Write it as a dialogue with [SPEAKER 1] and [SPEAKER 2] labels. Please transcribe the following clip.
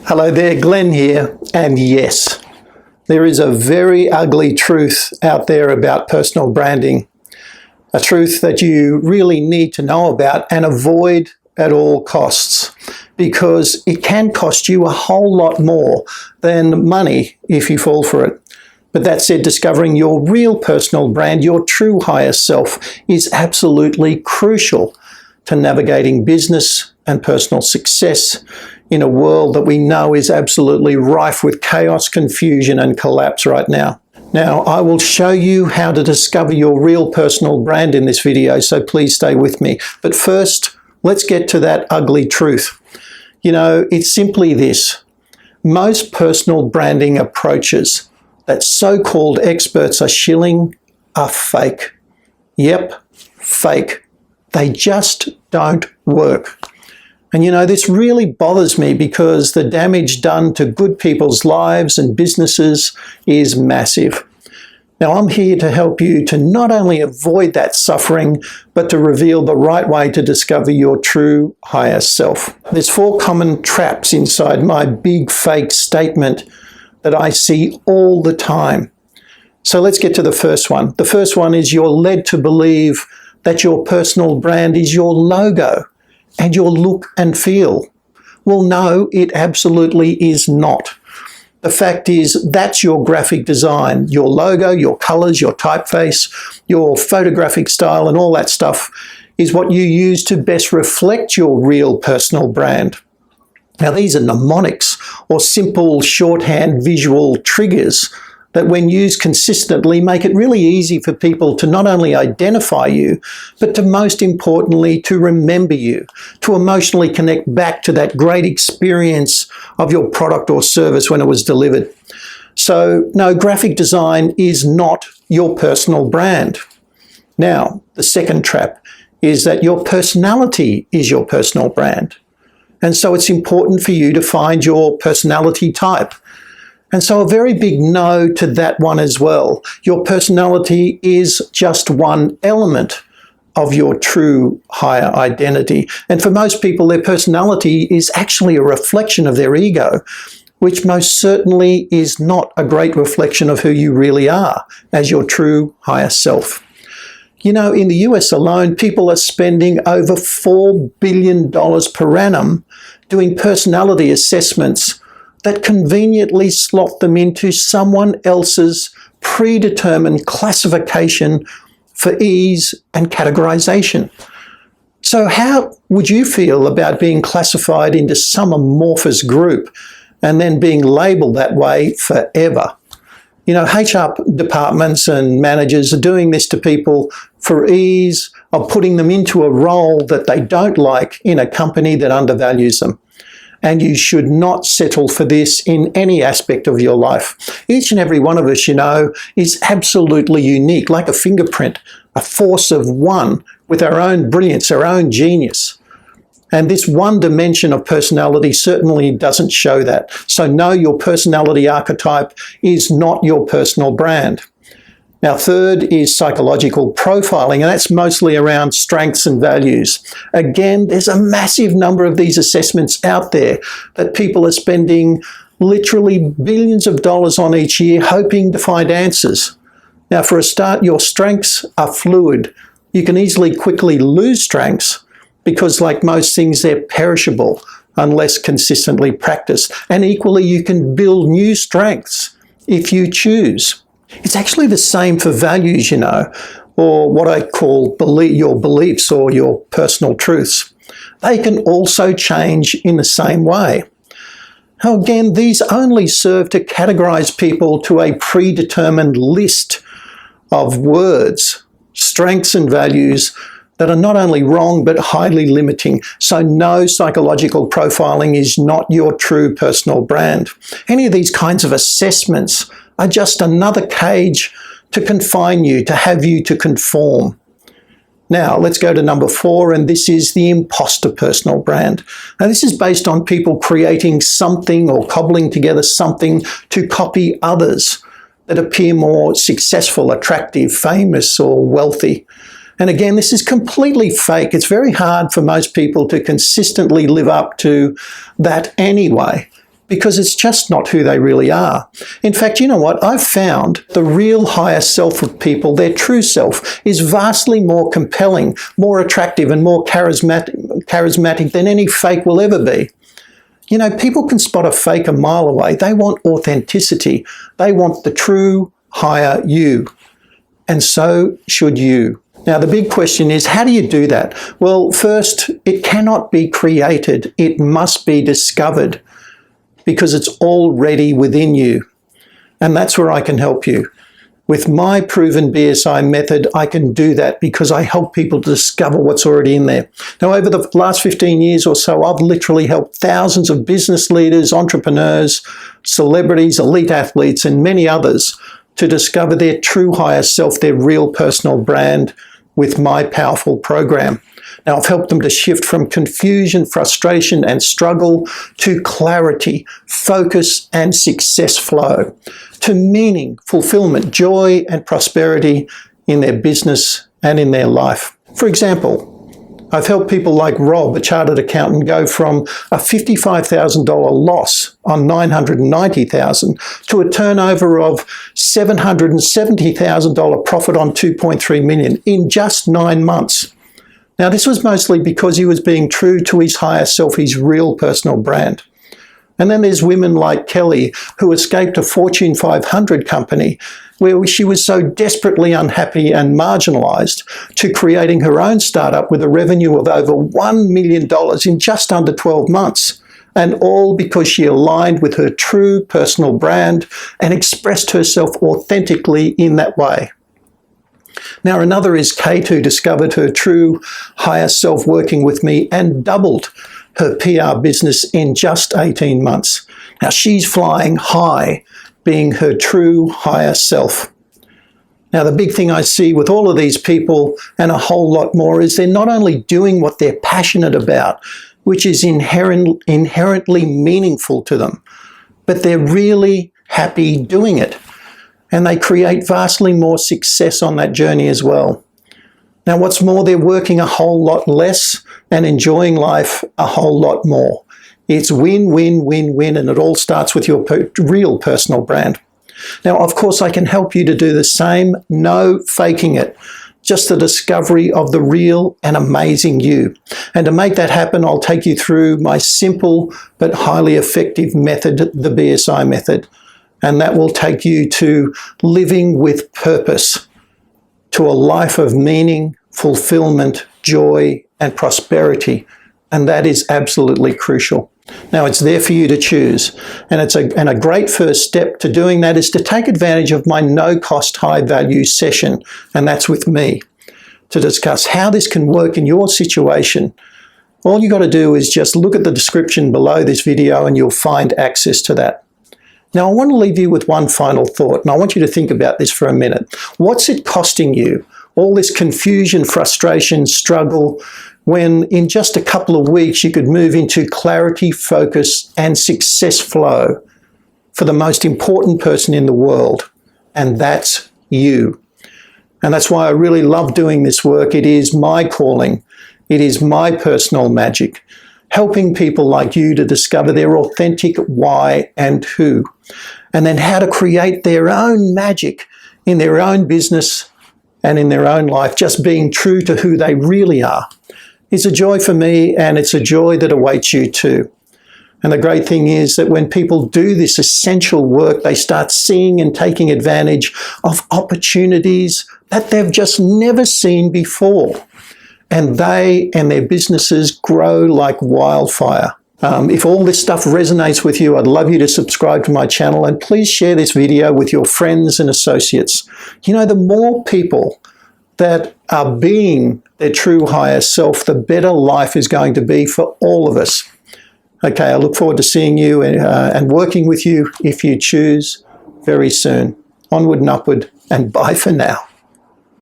[SPEAKER 1] Hello there, Glenn here, and yes, there is a very ugly truth out there about personal branding, a truth that you really need to know about and avoid at all costs, because it can cost you a whole lot more than money if you fall for it. But that said, discovering your real personal brand, your true higher self, is absolutely crucial to navigating business and personal success in a world that we know is absolutely rife with chaos, confusion, and collapse right now. Now, I will show you how to discover your real personal brand in this video, so please stay with me. But first, let's get to that ugly truth. You know, it's simply this. Most personal branding approaches that so-called experts are shilling are fake. Yep, fake. They just don't work. And you know, this really bothers me because the damage done to good people's lives and businesses is massive. Now, I'm here to help you to not only avoid that suffering, but to reveal the right way to discover your true higher self. There's 4 common traps inside my big fake statement that I see all the time. So let's get to the first one. The first one is you're led to believe that your personal brand is your logo and your look and feel. Well, no, it absolutely is not. The fact is that's your graphic design, your logo, your colors, your typeface, your photographic style, and all that stuff is what you use to best reflect your real personal brand. Now, these are mnemonics or simple shorthand visual triggers that when used consistently make it really easy for people to not only identify you, but to most importantly, to remember you, to emotionally connect back to that great experience of your product or service when it was delivered. So no, graphic design is not your personal brand. Now, the second trap is that your personality is your personal brand. And so it's important for you to find your personality type. And so a very big no to that one as well. Your personality is just one element of your true higher identity. And for most people, their personality is actually a reflection of their ego, which most certainly is not a great reflection of who you really are as your true higher self. You know, in the US alone, people are spending over $4 billion per annum doing personality assessments that conveniently slot them into someone else's predetermined classification for ease and categorization. So how would you feel about being classified into some amorphous group and then being labeled that way forever? You know, HR departments and managers are doing this to people for ease of putting them into a role that they don't like in a company that undervalues them. And you should not settle for this in any aspect of your life. Each and every one of us, you know, is absolutely unique, like a fingerprint, a force of one with our own brilliance, our own genius. And this one dimension of personality certainly doesn't show that. So no, your personality archetype is not your personal brand. Now, third is psychological profiling, and that's mostly around strengths and values. Again, there's a massive number of these assessments out there that people are spending literally billions of dollars on each year hoping to find answers. Now, for a start, your strengths are fluid. You can easily quickly lose strengths because, like most things, they're perishable unless consistently practiced. And equally, you can build new strengths if you choose. It's actually the same for values, you know, or what I call your beliefs or your personal truths. They can also change in the same way. Now, again, these only serve to categorize people to a predetermined list of words, strengths and values that are not only wrong, but highly limiting. So no, psychological profiling is not your true personal brand. Any of these kinds of assessments are just another cage to confine you, to have you to conform. Now, let's go to number 4, and this is the imposter personal brand. Now, this is based on people creating something or cobbling together something to copy others that appear more successful, attractive, famous, or wealthy. And again, this is completely fake. It's very hard for most people to consistently live up to that anyway. because it's just not who they really are. In fact, you know what? I've found the real higher self of people, their true self, is vastly more compelling, more attractive, and more charismatic than any fake will ever be. You know, people can spot a fake a mile away. They want authenticity. They want the true higher you. And so should you. Now, the big question is, how do you do that? Well, first, it cannot be created. It must be discovered, because it's already within you. And that's where I can help you. With my proven BSI method, I can do that because I help people to discover what's already in there. Now, over the last 15 years or so, I've literally helped thousands of business leaders, entrepreneurs, celebrities, elite athletes, and many others to discover their true higher self, their real personal brand, with my powerful program. Now, I've helped them to shift from confusion, frustration, and struggle to clarity, focus, and success flow, to meaning, fulfillment, joy, and prosperity in their business and in their life. For example, I've helped people like Rob, a chartered accountant, go from a $55,000 loss on $990,000 to a turnover of $770,000 profit on $2.3 million in just 9 months. Now, this was mostly because he was being true to his higher self, his real personal brand. And then there's women like Kelly, who escaped a Fortune 500 company where she was so desperately unhappy and marginalized, to creating her own startup with a revenue of over $1 million in just under 12 months. And all because she aligned with her true personal brand and expressed herself authentically in that way. Now, another is Kate, who discovered her true higher self working with me and doubled her PR business in just 18 months. Now, she's flying high, being her true higher self. Now, the big thing I see with all of these people, and a whole lot more, is they're not only doing what they're passionate about, which is inherently meaningful to them, but they're really happy doing it. And they create vastly more success on that journey as well. Now, what's more, they're working a whole lot less and enjoying life a whole lot more. It's win, win, win, win, and it all starts with your real personal brand. Now, of course, I can help you to do the same. No faking it. Just the discovery of the real and amazing you. And to make that happen, I'll take you through my simple but highly effective method, the BSI method. And that will take you to living with purpose, to a life of meaning, fulfillment, joy, and prosperity. And that is absolutely crucial. Now, it's there for you to choose. And a great first step to doing that is to take advantage of my no-cost, high-value session, and that's with me, to discuss how this can work in your situation. All you got to do is just look at the description below this video and you'll find access to that. Now, I want to leave you with one final thought, and I want you to think about this for a minute. What's it costing you? All this confusion, frustration, struggle, when in just a couple of weeks you could move into clarity, focus, and success flow for the most important person in the world, and that's you. And that's why I really love doing this work. It is my calling. It is my personal magic, helping people like you to discover their authentic why and who, and then how to create their own magic in their own business and in their own life, just being true to who they really are. It's a joy for me, and it's a joy that awaits you too. And the great thing is that when people do this essential work, they start seeing and taking advantage of opportunities that they've just never seen before. And they and their businesses grow like wildfire. If all this stuff resonates with you, I'd love you to subscribe to my channel, and please share this video with your friends and associates. You know, the more people that are being their true higher self, the better life is going to be for all of us. Okay, I look forward to seeing you and working with you, if you choose, very soon. Onward and upward, and bye for now.